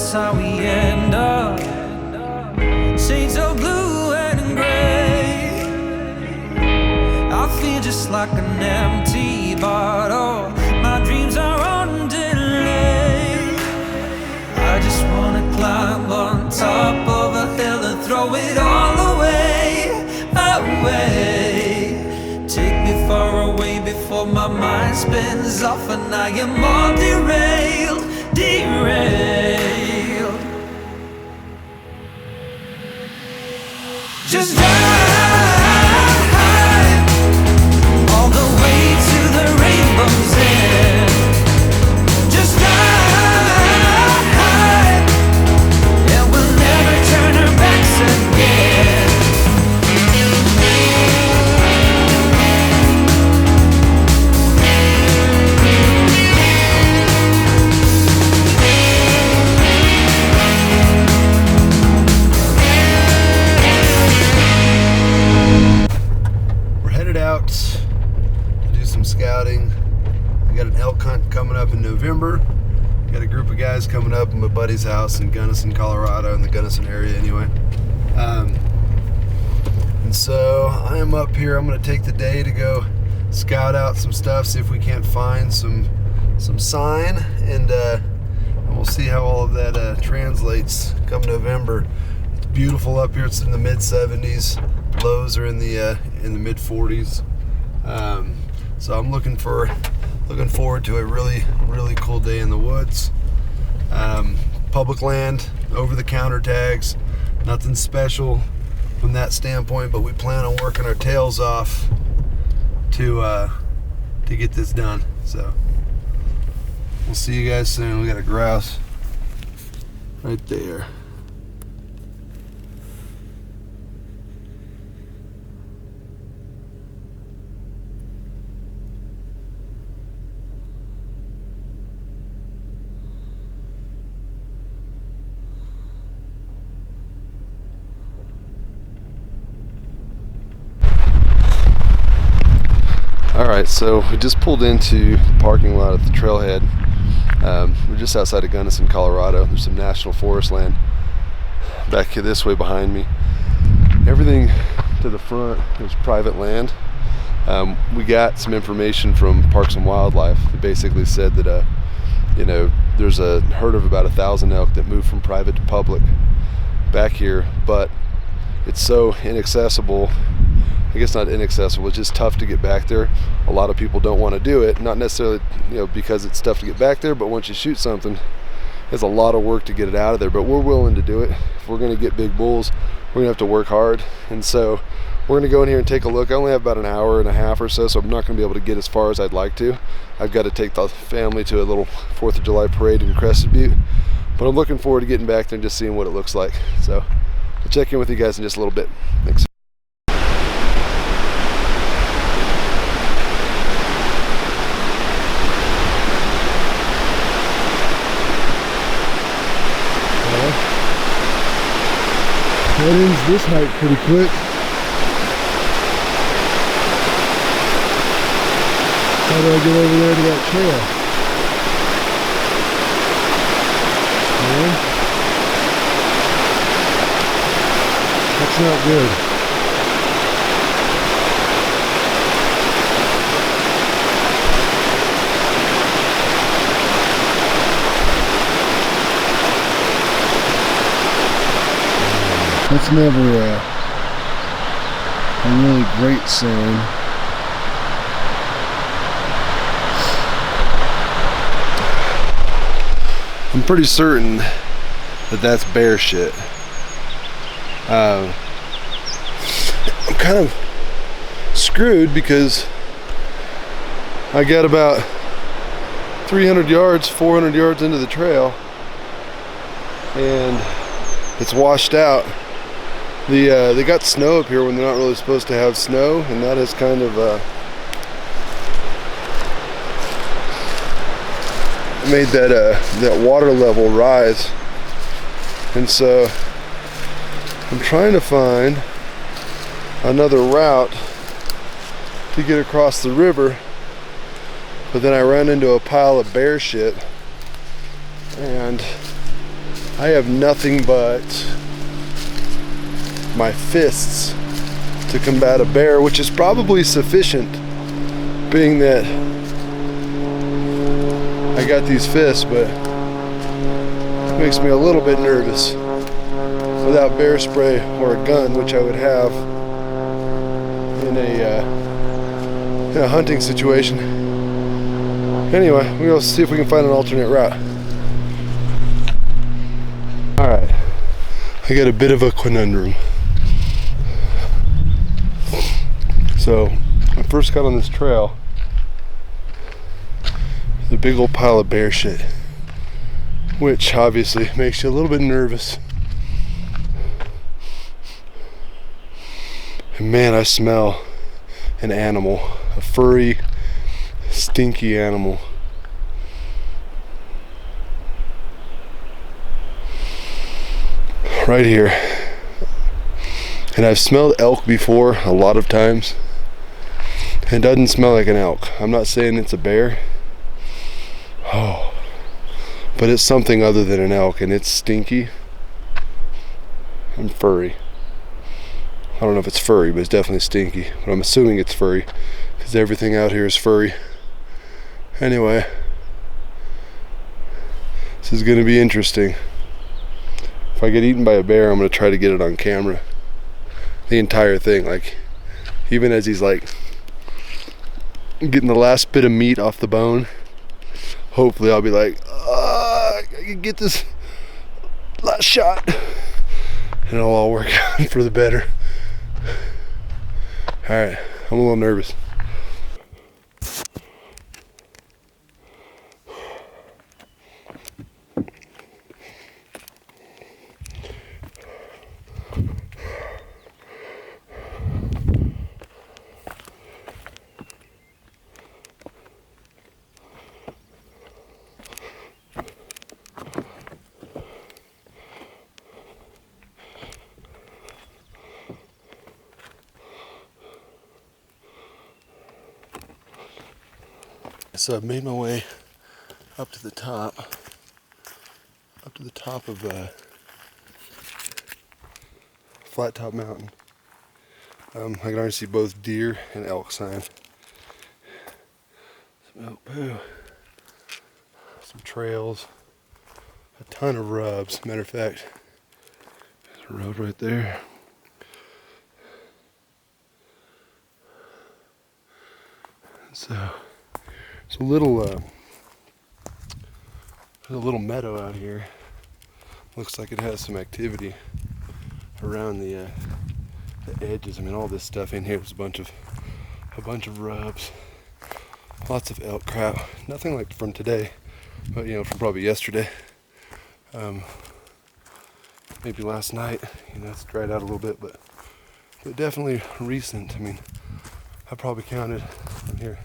that's how we end up. Shades of blue and gray. I feel just like an empty bottle. My dreams are on delay. I just wanna climb on top of a hill and throw it all away, away. Take me far away before my mind spins off and I am all derailed, derailed. Just drive all the way to the rainbow's end. Just drive, and we'll never turn our backs again. Out to do some scouting. We got an elk hunt coming up in November. We got a group of guys coming up at my buddy's house in Gunnison, Colorado, in the Gunnison area anyway. And so I am up here. I'm going to take the day to go scout out some stuff, see if we can't find some sign, and we'll see how all of that translates come November. It's beautiful up here. It's in the mid 70s. Lows are in the mid 40s, so I'm looking forward to a really cool day in the woods. Public land, over the counter tags, nothing special from that standpoint, but we plan on working our tails off to get this done. So we'll see you guys soon. We got a grouse right there. Alright, so we just pulled into the parking lot at the trailhead. We're just outside of Gunnison, Colorado. There's some national forest land back here this way behind me. Everything to the front is private land. We got some information from Parks and Wildlife that basically said that there's a herd of about 1,000 elk that moved from private to public back here, but it's so inaccessible. I guess not inaccessible, it's just tough to get back there. A lot of people don't want to do it, not necessarily because it's tough to get back there, but once you shoot something, it's a lot of work to get it out of there. But we're willing to do it. If we're going to get big bulls, we're going to have to work hard. And so we're going to go in here and take a look. I only have about an hour and a half or so, so I'm not going to be able to get as far as I'd like to. I've got to take the family to a little 4th of July parade in Crested Butte. But I'm looking forward to getting back there and just seeing what it looks like. So I'll check in with you guys in just a little bit. Thanks. That ends this hike pretty quick. How do I get over there to that trail? Yeah. That's not good. That's never a really great sign. I'm pretty certain that that's bear shit. I'm kind of screwed because I got about 300 yards, 400 yards into the trail and it's washed out. They got snow up here when they're not really supposed to have snow, and that has kind of made that water level rise. And so I'm trying to find another route to get across the river, but then I ran into a pile of bear shit, and I have nothing but my fists to combat a bear, which is probably sufficient, being that I got these fists, but it makes me a little bit nervous. Without bear spray or a gun, which I would have in a hunting situation. Anyway, we'll see if we can find an alternate route. Alright, I got a bit of a conundrum. So, I first got on this trail, there's a big old pile of bear shit, which obviously makes you a little bit nervous. And man, I smell an animal, a furry, stinky animal. Right here. And I've smelled elk before a lot of times. It doesn't smell like an elk. I'm not saying it's a bear. Oh. But it's something other than an elk, and it's stinky and furry. I don't know if it's furry, but it's definitely stinky. But I'm assuming it's furry, because everything out here is furry. Anyway, this is going to be interesting. If I get eaten by a bear, I'm going to try to get it on camera. The entire thing, like, even as he's like getting the last bit of meat off the bone, hopefully I'll be like, I can get this last shot, and it'll all work out for the better. Alright, I'm a little nervous. So I've made my way up to the top of Flat Top Mountain. I can already see both deer and elk sign. Some elk poo, some trails, a ton of rubs. Matter of fact, there's a road right there. So it's a little meadow out here. Looks like it has some activity around the edges. I mean, all this stuff in here is a bunch of rubs, lots of elk crap. Nothing like from today, but you know, from probably yesterday, maybe last night. You know, it's dried out a little bit, but definitely recent. I mean, I probably counted from here.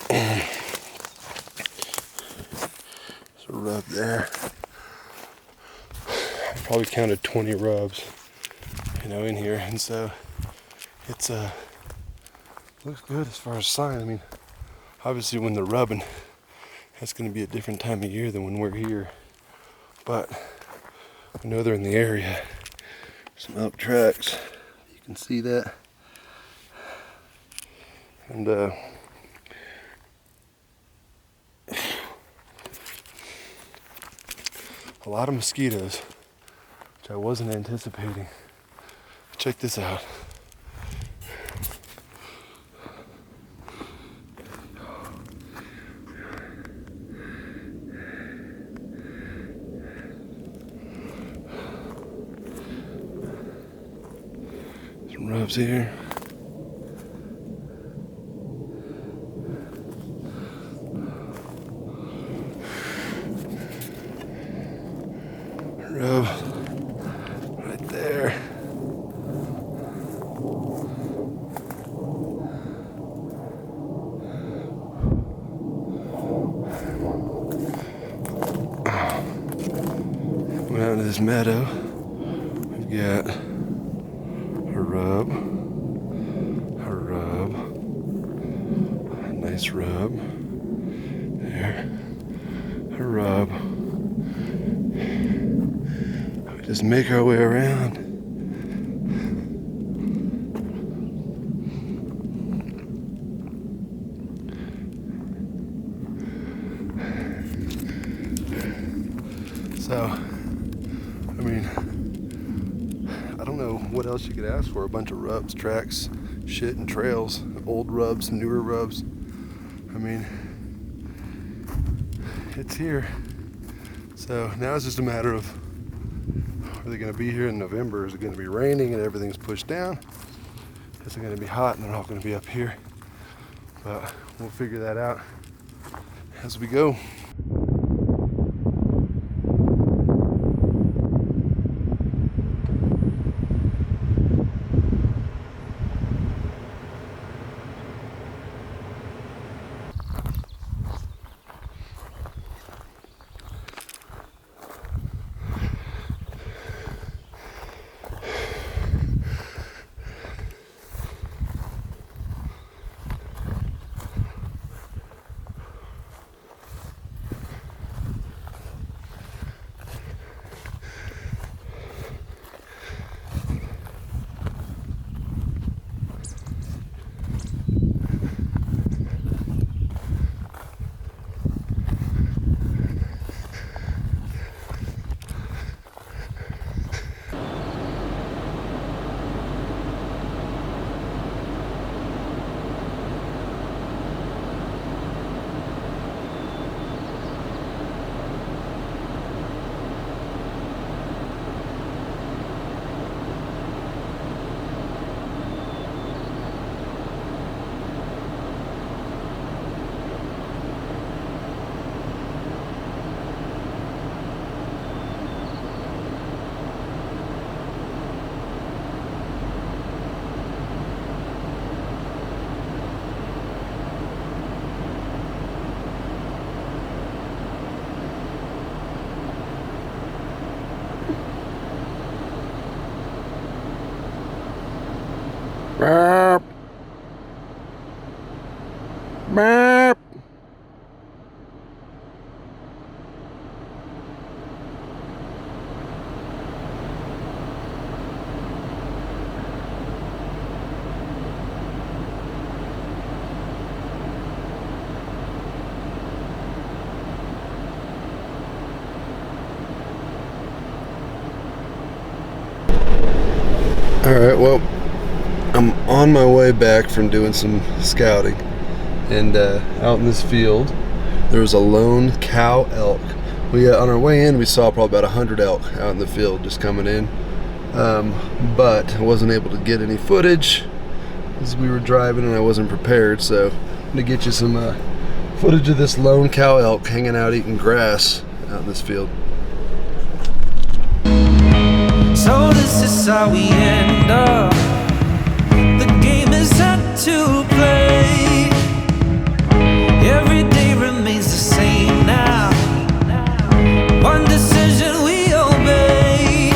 There's a rub there. I probably counted 20 rubs, you know, in here, and so it's looks good as far as sign. I mean, obviously when they're rubbing, that's going to be a different time of year than when we're here, but I know they're in the area. Some elk tracks, you can see that, and a lot of mosquitoes, which I wasn't anticipating. Check this out. Some rubs here. Rub right there. Went out into this meadow. We've got a rub, a nice rub, there, a rub. just make our way around. So, I mean, I don't know what else you could ask for. A bunch of rubs, tracks, shit, and trails. Old rubs, newer rubs. I mean, it's here. So now it's just a matter of, are they going to be here in November? Is it going to be raining and everything's pushed down? Is it going to be hot and they're all going to be up here? But we'll figure that out as we go. Burp. Burp. All right, well, I'm on my way back from doing some scouting, and out in this field there was a lone cow elk. We on our way in we saw probably about 100 elk out in the field just coming in, but I wasn't able to get any footage as we were driving and I wasn't prepared, so I'm gonna get you some footage of this lone cow elk hanging out eating grass out in this field. So this is how we end up. The game is set to play. Every day remains the same now. One decision we obey.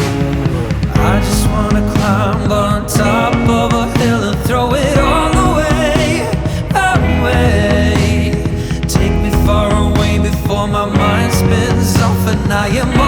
I just wanna climb on top of a hill and throw it all away, away. Take me far away before my mind spins off and I am